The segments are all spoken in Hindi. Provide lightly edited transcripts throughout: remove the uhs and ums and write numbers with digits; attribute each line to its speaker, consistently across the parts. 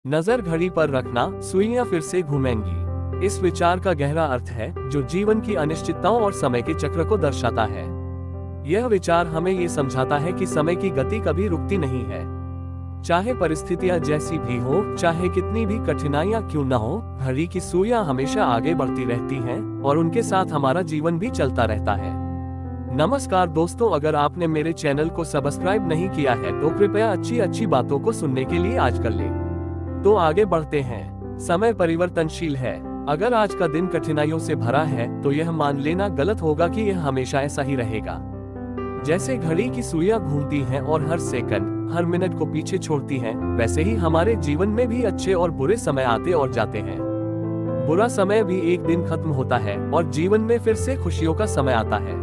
Speaker 1: नजर घड़ी पर रखना, सुइयां फिर से घूमेंगी। इस विचार का गहरा अर्थ है जो जीवन की अनिश्चितताओं और समय के चक्र को दर्शाता है। यह विचार हमें ये समझाता है कि समय की गति कभी रुकती नहीं है। चाहे परिस्थितियां जैसी भी हो, चाहे कितनी भी कठिनाइयां क्यों न हो, घड़ी की सुइयां हमेशा आगे बढ़ती रहती हैं और उनके साथ हमारा जीवन भी चलता रहता है। नमस्कार दोस्तों, अगर आपने मेरे चैनल को सब्सक्राइब नहीं किया है तो कृपया अच्छी अच्छी बातों को सुनने के लिए आज कर लें। तो आगे बढ़ते हैं। समय परिवर्तनशील है। अगर आज का दिन कठिनाइयों से भरा है तो यह मान लेना गलत होगा कि यह हमेशा ऐसा ही रहेगा। जैसे घड़ी की सुइयां घूमती हैं और हर सेकंड, हर मिनट को पीछे छोड़ती हैं, वैसे ही हमारे जीवन में भी अच्छे और बुरे समय आते और जाते हैं। बुरा समय भी एक दिन खत्म होता है और जीवन में फिर से खुशियों का समय आता है।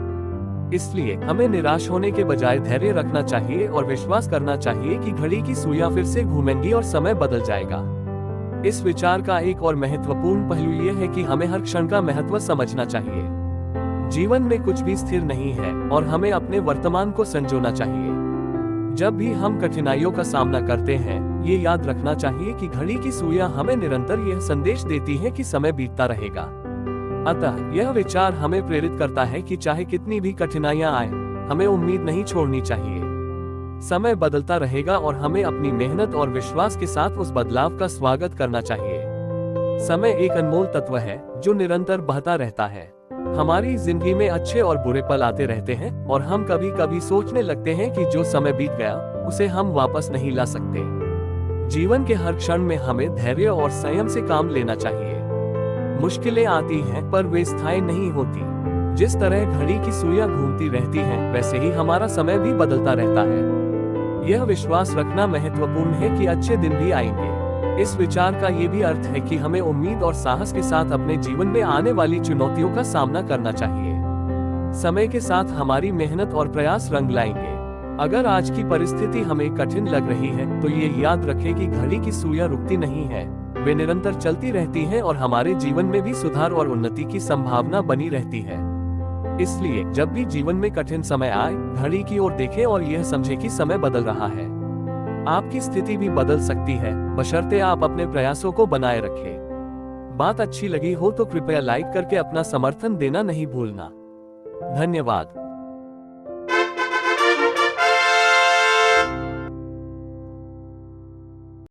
Speaker 1: इसलिए हमें निराश होने के बजाय धैर्य रखना चाहिए और विश्वास करना चाहिए कि घड़ी की सुइयां फिर से घूमेंगी और समय बदल जाएगा। इस विचार का एक और महत्वपूर्ण पहलू यह है कि हमें हर क्षण का महत्व समझना चाहिए। जीवन में कुछ भी स्थिर नहीं है और हमें अपने वर्तमान को संजोना चाहिए। जब भी हम कठिनाइयों का सामना करते हैं, ये याद रखना चाहिए कि घड़ी की सुइयां हमें निरंतर यह संदेश देती हैं कि समय बीतता रहेगा। अतः यह विचार हमें प्रेरित करता है कि चाहे कितनी भी कठिनाइयां आए, हमें उम्मीद नहीं छोड़नी चाहिए। समय बदलता रहेगा और हमें अपनी मेहनत और विश्वास के साथ उस बदलाव का स्वागत करना चाहिए। समय एक अनमोल तत्व है जो निरंतर बहता रहता है। हमारी जिंदगी में अच्छे और बुरे पल आते रहते हैं और हम कभी कभी सोचने लगते हैं कि जो समय बीत गया उसे हम वापस नहीं ला सकते। जीवन के हर क्षण में हमें धैर्य और संयम से काम लेना चाहिए। मुश्किलें आती हैं पर वे स्थायी नहीं होती। जिस तरह घड़ी की सुइयां घूमती रहती हैं, वैसे ही हमारा समय भी बदलता रहता है। यह विश्वास रखना महत्वपूर्ण है कि अच्छे दिन भी आएंगे। इस विचार का ये भी अर्थ है कि हमें उम्मीद और साहस के साथ अपने जीवन में आने वाली चुनौतियों का सामना करना चाहिए। समय के साथ हमारी मेहनत और प्रयास रंग लाएंगे। अगर आज की परिस्थिति हमें कठिन लग रही है तो ये याद रखें कि घड़ी की सुइयां रुकती नहीं है, वे निरंतर चलती रहती हैं और हमारे जीवन में भी सुधार और उन्नति की संभावना बनी रहती है। इसलिए जब भी जीवन में कठिन समय आए, घड़ी की ओर देखें और यह समझें कि समय बदल रहा है। आपकी स्थिति भी बदल सकती है, बशर्ते आप अपने प्रयासों को बनाए रखें। बात अच्छी लगी हो तो कृपया लाइक करके अपना समर्थन देना नहीं भूलना। धन्यवाद।